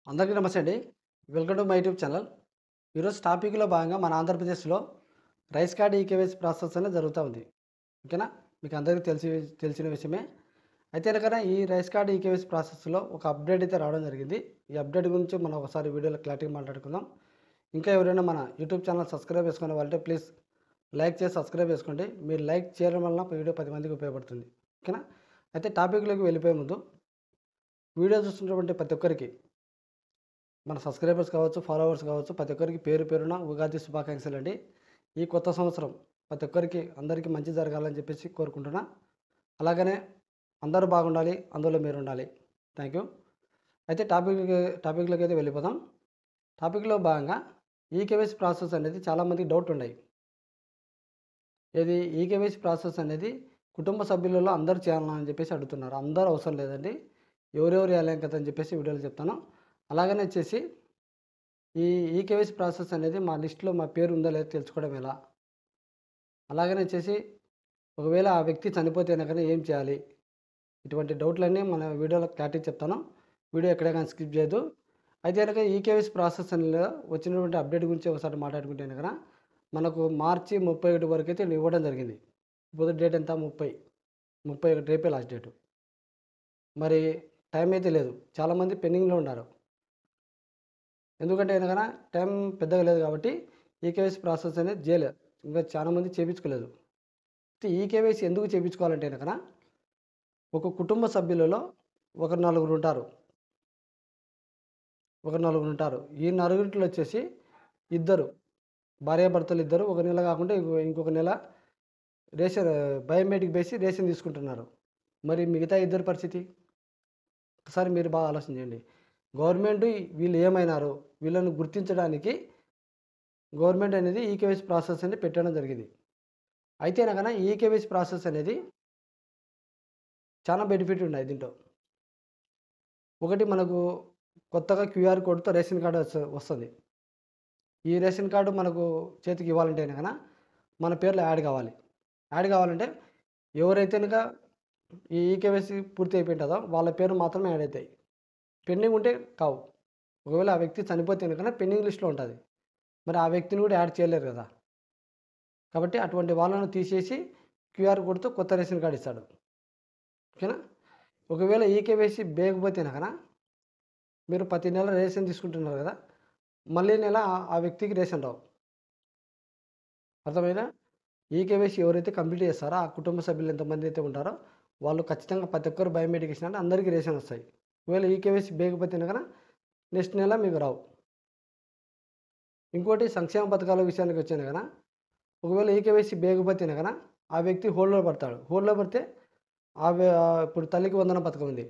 అందరికీ నమస్తే అండి. Welcome to my YouTube channel. ఈరోజు టాపిక్‌లో భాగంగా మన ఆంధ్రప్రదేశ్‌లో రైస్ కార్డ్ ఈకేవైసీ ప్రాసెస్ అనేది జరుగుతా ఉంది. ఓకేనా? మీకు అందరికీ తెలిసిన విషయమే. అయితే గనక ఈ రైస్ కార్డ్ ఈకేవైసీ ప్రాసెస్‌లో ఒక అప్డేట్ అయితే రావడం జరిగింది. ఈ అప్డేట్ గురించి మనం ఒకసారి వీడియోలో క్లారిటీగా మాట్లాడుకుందాం. ఇంకా ఎవరైనా మన యూట్యూబ్ ఛానల్ సబ్స్క్రైబ్ చేసుకునే వాళ్ళంటే ప్లీజ్ లైక్ చేసి సబ్స్క్రైబ్ చేసుకోండి. మీరు లైక్ చేయడం వలన వీడియో 10 మందికి ఉపయోగపడుతుంది. ఓకేనా? అయితే టాపిక్‌లోకి వెళ్ళిపోయే ముందు వీడియో చూస్తున్నటువంటి ప్రతి ఒక్కరికి మన సబ్స్క్రైబర్స్ కావచ్చు, ఫాలోవర్స్ కావచ్చు, ప్రతి ఒక్కరికి పేరు పేరున ఉగాది శుభాకాంక్షలండి. ఈ కొత్త సంవత్సరం ప్రతి ఒక్కరికి అందరికీ మంచి జరగాలని చెప్పేసి కోరుకుంటున్నా. అలాగనే అందరూ బాగుండాలి, అందులో మీరుండాలి. Thank you. అయితే టాపిక్‌లోకి అయితే వెళ్ళిపోదాం. టాపిక్‌లో భాగంగా ఈకేవైసీ ప్రాసెస్ అనేది చాలామందికి డౌట్ ఉన్నాయి. ఏది ఈకేవైసీ ప్రాసెస్ అనేది కుటుంబ సభ్యులలో అందరూ చేయాలా అని చెప్పేసి అడుగుతున్నారు. అందరూ అవసరం లేదండి. ఎవరెవరు చేయాలి కదా అని చెప్పేసి వీడియోలో చెప్తాను. అలాగనే వచ్చేసి ఈ ఈకేవైసీ ప్రాసెస్ అనేది మా లిస్ట్‌లో మా పేరు ఉందో లేదో తెలుసుకోవడం ఎలా? అలాగనే వచ్చేసి ఒకవేళ ఆ వ్యక్తి చనిపోతే గనక ఏం చేయాలి? ఇటువంటి డౌట్‌లన్నీ మన వీడియోలో క్లారిటీ చెప్తాను. వీడియో ఎక్కడ గాని స్కిప్ చేయొద్దు. అయితే గనక ఈకేవైసీ ప్రాసెస్ అనేది వచ్చినటువంటి అప్డేట్ గురించి ఒకసారి మాట్లాడుకుంటే గనక మనకు మార్చి 31 వరకైతే ఇవ్వడం జరిగింది. ఇప్పుడు డేట్ ఎంత? 31 రేపే లాస్ట్ డేటు. మరి టైం అయితే లేదు. చాలామంది పెండింగ్‌లో ఉన్నారు. ఎందుకంటే గనక టైం పెద్దగా లేదు కాబట్టి ఈకేవైసీ ప్రాసెస్ అనేది చేయలేదు. ఇంకా చాలా మంది చేపించుకోలేదు. అయితే ఈకేవైసీ ఎందుకు చేపించుకోవాలంటే గనక ఒక కుటుంబ సభ్యులలో ఒక నలుగురుంటారు. ఈ నలుగురిట్లో వచ్చేసి ఇద్దరు భార్యాభర్తలు ఇద్దరు ఒక నెల కాకుండా ఇంకొక నెల రేషన్ బయోమెట్రిక్ బేసి రేషన్ తీసుకుంటున్నారు. మరి మిగతా ఇద్దరి పరిస్థితి? ఒకసారి మీరు బాగా ఆలోచన చేయండి. గవర్నమెంట్ వీళ్ళు ఏమైనారు? వీళ్ళని గుర్తించడానికి గవర్నమెంట్ అనేది ఈకేవైసీ ప్రాసెస్ అనేది పెట్టడం జరిగింది. అయితే గనక ఈకేవైసీ ప్రాసెస్ అనేది చాలా బెనిఫిట్ ఉన్నాయి దీంట్లో. ఒకటి మనకు కొత్తగా క్యూఆర్ కోడ్‌తో రేషన్ కార్డ్ వస్తది. ఈ రేషన్ కార్డ్ మనకు చేతికి ఇవ్వాలంటే గనక మన పేర్లు యాడ్ కావాలి. యాడ్ కావాలంటే ఎవరైతే గనక ఈ ఈకేవైసీ పూర్తి అయిపోయింటదో వాళ్ళ పేరు మాత్రమే యాడ్ అయితాయి. పెండింగ్ ఉంటే కావు. ఒకవేళ ఆ వ్యక్తి చనిపోతే గనక పెండింగ్ లిస్ట్‌లో ఉంటది. మరి ఆ వ్యక్తిని కూడా యాడ్ చేయలేరు కదా! కాబట్టి అటువంటి వాళ్ళను తీసేసి క్యూఆర్ కోడ్‌తో కొత్త రేషన్ కార్డ్ ఇస్తాడు. ఓకేనా? ఒకవేళ ఈకేవైసీ బేయకపోతే గనక మీరు ప్రతి నెల రేషన్ తీసుకుంటున్నారు కదా! మళ్ళీ నెల ఆ వ్యక్తికి రేషన్ రావు. అర్థమైందా? ఈకేవైసీ ఎవరైతే కంప్లీట్ చేస్తారో ఆ కుటుంబ సభ్యులు ఎంతమంది అయితే ఉంటారో వాళ్ళు ఖచ్చితంగా ప్రతి ఒక్కరు బయోమెట్రిక్ అంటే అందరికీ రేషన్ వస్తాయి. ఒకవేళ ఈకేవైసీ బేయకపోతే గనక నెక్స్ట్ నెల మీకు రావు. ఇంకోటి సంక్షేమ పథకాల విషయానికి వచ్చాను గన ఒకవేళ ఈకేవైసీ బేయకపోతే గనక ఆ వ్యక్తి హోల్డ్‌లో పడతాడు. హోల్డ్‌లో పడితే ఇప్పుడు తల్లికి వందనం పథకం ఉంది.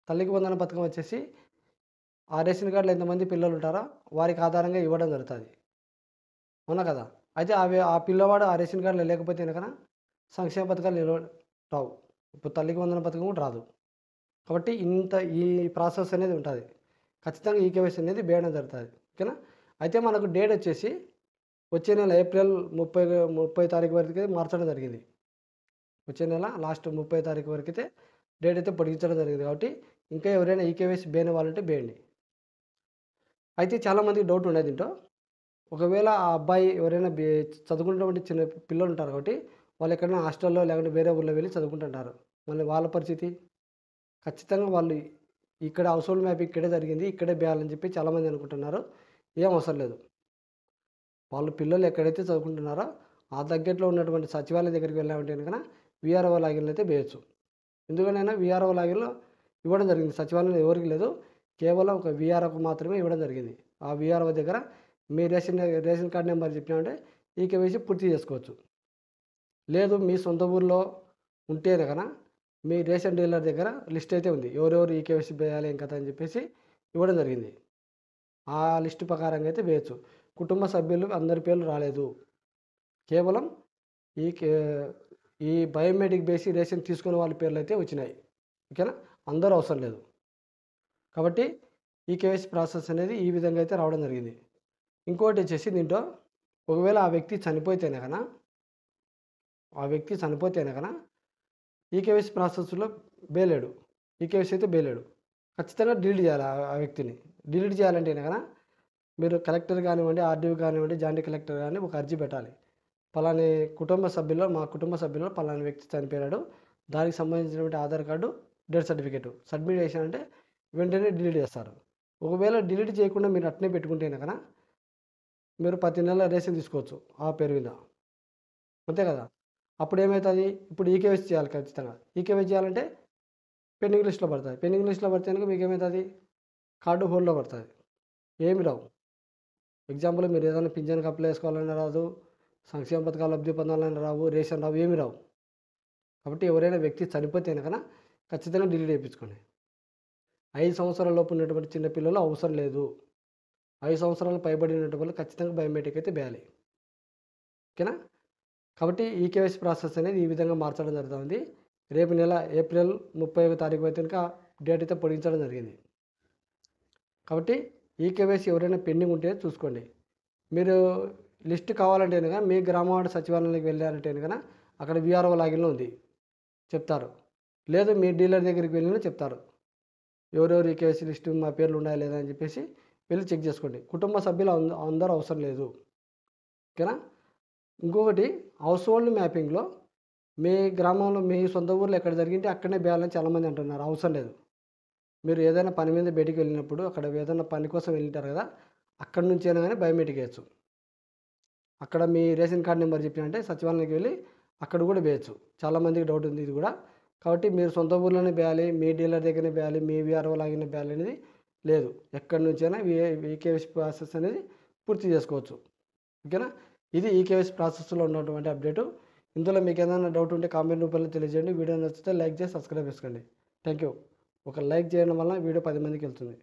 తల్లికి వందనం పథకం వచ్చేసి ఆ రేషన్ కార్డ్‌లో ఎంతమంది పిల్లలుంటారో వారికి ఆధారంగా ఇవ్వడం జరుగుతది. అవునా కదా! అయితే ఆ పిల్లవాడు ఆ రేషన్ కార్డ్‌లో లేకపోతే గనక సంక్షేమ పథకాలు రావు. ఇప్పుడు తల్లికి వందనం పథకం కూడా రాదు. కాబట్టి ఈ ప్రాసెస్ అనేది ఉంటది. ఖచ్చితంగా ఈకేవైసీ అనేది వేయడం జరుగుతది. ఓకేనా? అయితే మనకు డేట్ వచ్చేసి వచ్చే నెల ఏప్రిల్ 30 తారీఖు వరకైతే మార్చడం జరిగింది. వచ్చే నెల లాస్ట్ 30 తారీఖు వరకైతే డేట్ అయితే పొడిగించడం జరిగింది. కాబట్టి ఇంకా ఎవరైనా ఈకేవైసీ వేయని వాళ్ళుంటే వేయండి. అయితే చాలామందికి డౌట్ ఉండేది దీంట్లో. ఒకవేళ ఆ అబ్బాయి ఎవరైనా చదువుకునేటువంటి చిన్న పిల్లలుంటారు కాబట్టి, వాళ్ళు ఎక్కడైనా హాస్టల్‌లో లేకుంటే వేరే ఊర్లో వెళ్లి చదువుకుంటుంటారు. మళ్ళీ వాళ్ళ పరిస్థితి? ఖచ్చితంగా వాళ్ళు ఇక్కడ హౌస్ హోల్డ్ మ్యాప్ ఇక్కడే జరిగింది. ఇక్కడే బేయాలని చెప్పి చాలామంది అనుకుంటున్నారు. ఏం అవసరం లేదు. వాళ్ళు పిల్లలు ఎక్కడైతే చదువుకుంటున్నారో, ఆ దగ్గరలో ఉన్నటువంటి సచివాలయం దగ్గరికి వెళ్ళామంటే గనక వీఆర్ఓ లాగిన్‌లో అయితే వేయొచ్చు. ఎందుకనైనా వీఆర్ఓ లాగిన్‌లో ఇవ్వడం జరిగింది. సచివాలయంలో ఎవరికీ లేదు. కేవలం ఒక వీఆర్ఓకి మాత్రమే ఇవ్వడం జరిగింది. ఆ వీఆర్ఓ దగ్గర మీ రేషన్ కార్డ్ నెంబర్ చెప్పినామంటే ఈకేవైసీ పూర్తి చేసుకోవచ్చు. లేదు మీ సొంత ఊర్లో ఉంటే గన మీ రేషన్ డీలర్ దగ్గర లిస్ట్ అయితే ఉంది. ఎవరెవరు ఈకేవైసీ వేయాలి ఏం కథ అని చెప్పేసి ఇవ్వడం జరిగింది. ఆ లిస్ట్ ప్రకారంగా అయితే వేయొచ్చు. కుటుంబ సభ్యులు అందరి పేర్లు రాలేదు. కేవలం ఈ కే ఈ బయోమెట్రిక్ బేసి రేషన్ తీసుకునే వాళ్ళ పేర్లయితే వచ్చినాయి. ఓకేనా? అందరూ అవసరం లేదు. కాబట్టి ఈ కేవైసీ ప్రాసెస్ అనేది ఈ విధంగా అయితే రావడం జరిగింది. ఇంకోటొచ్చేసి దీంట్లో ఒకవేళ ఆ వ్యక్తి చనిపోతేనే గన ఈకేవైసీ ప్రాసెస్‌లో బేయలేడు. ఈకేవైసీ అయితే బేయలేడు. ఖచ్చితంగా డిలీట్ చేయాలి ఆ వ్యక్తిని. డిలీట్ చేయాలంటే కనుక మీరు కలెక్టర్ కానివ్వండి, ఆర్డీఓ కానివ్వండి, జాయింట్ కలెక్టర్ కానీ ఒక అర్జీ పెట్టాలి. పలాని మా కుటుంబ సభ్యుల్లో పలాని వ్యక్తి చనిపోయాడు. దానికి సంబంధించినటువంటి Aadhaar card, death certificate submit చేశారంటే వెంటనే డిలీట్ చేస్తారు. ఒకవేళ డిలీట్ చేయకుండా మీరు అట్నే పెట్టుకుంటే కనుక మీరు ప్రతి నెల రేషన్ తీసుకోవచ్చు ఆ పేరు మీద. అంతే కదా! అప్పుడు ఏమవుతుంది? ఇప్పుడు ఈకేవైసీ చేయాలి ఖచ్చితంగా. ఈకేవైసీ చేయాలంటే పెండింగ్ లిస్ట్‌లో పడతది. పెండింగ్ లిస్ట్‌లో పడితే గనుక మీకేమవుతుంది? కార్డు హోల్డ్‌లో పడతది. ఏమి రావు. ఎగ్జాంపుల్ మీరు ఏదైనా పింఛన్‌కి అప్లై చేసుకోవాలన్నా రాదు, సంక్షేమ పథకాలు లబ్ధి పొందాలన్నా రావు, రేషన్ రావు, ఏమి రావు. కాబట్టి ఎవరైనా వ్యక్తి చనిపోతే గనక ఖచ్చితంగా డిలీట్ చేయించుకోండి. 5 సంవత్సరాల లోపు ఉన్నటువంటి చిన్న పిల్లలు అవసరం లేదు. 5 సంవత్సరాలు పైబడినటువంటి వాళ్ళు ఖచ్చితంగా బయోమెట్రిక్ అయితే వేయాలి. ఓకేనా? కాబట్టి ఈకేవైసీ ప్రాసెస్ అనేది ఈ విధంగా మార్చడం జరుగుతుంది. రేపు నెల ఏప్రిల్ 31వ తారీఖు అయితే కనుక డేట్ అయితే పొడిగించడం జరిగింది. కాబట్టి ఈకేవైసీ ఎవరైనా పెండింగ్ ఉంటే చూసుకోండి. మీరు లిస్ట్ కావాలంటే కనుక మీ గ్రామ వార్డు సచివాలయానికి వెళ్ళారంటే కనుక అక్కడ వీఆర్ఓ లాగిన్‌లో ఉంది. చెప్తారు. లేదు మీ డీలర్ దగ్గరికి వెళ్ళినా చెప్తారు. ఎవరెవరు ఈకేవైసీ లిస్ట్ మా పేర్లు ఉన్నాయా లేదా అని చెప్పేసి వెళ్ళి చెక్ చేసుకోండి. కుటుంబ సభ్యులు అందరూ అవసరం లేదు. ఓకేనా? ఇంకొకటి హౌస్ హోల్డ్ మ్యాపింగ్‌లో మీ గ్రామంలో మీ సొంత ఊర్లో ఎక్కడ జరిగింటే అక్కడనే వేయాలని చాలామంది అంటున్నారు. అవసరం లేదు. మీరు ఏదైనా పని మీద బయటికి వెళ్ళినప్పుడు అక్కడ ఏదైనా పని కోసం వెళ్ళుంటారు కదా! అక్కడి నుంచైనా గానీ బయోమెట్రిక్ వేయొచ్చు. అక్కడ మీ రేషన్ కార్డ్ నెంబర్ చెప్పినంటే సచివాలయానికి వెళ్ళి అక్కడ కూడా వేయొచ్చు. చాలామందికి డౌట్ ఉంది ఇది కూడా. కాబట్టి మీరు సొంత ఊర్లోనే వేయాలి, మీ డీలర్ దగ్గరనే వేయాలి, మీ వీఆర్ఓ లాగానే వేయాలి అనేది లేదు. ఎక్కడి నుంచైనా ఈకేవైసీ ప్రాసెస్ అనేది పూర్తి చేసుకోవచ్చు. ఓకేనా? ఇది ఈకేవైసీ ప్రాసెస్‌లో ఉన్నటువంటి అప్డేటు. ఇందులో మీకు ఏదైనా డౌట్ ఉంటే కామెంట్ రూపంలో తెలియజేయండి. వీడియో నచ్చితే లైక్ చేసి సబ్స్క్రైబ్ చేసుకోండి. Thank you. ఒక లైక్ చేయడం వల్ల వీడియో 10 మందికి వెళ్తుంది.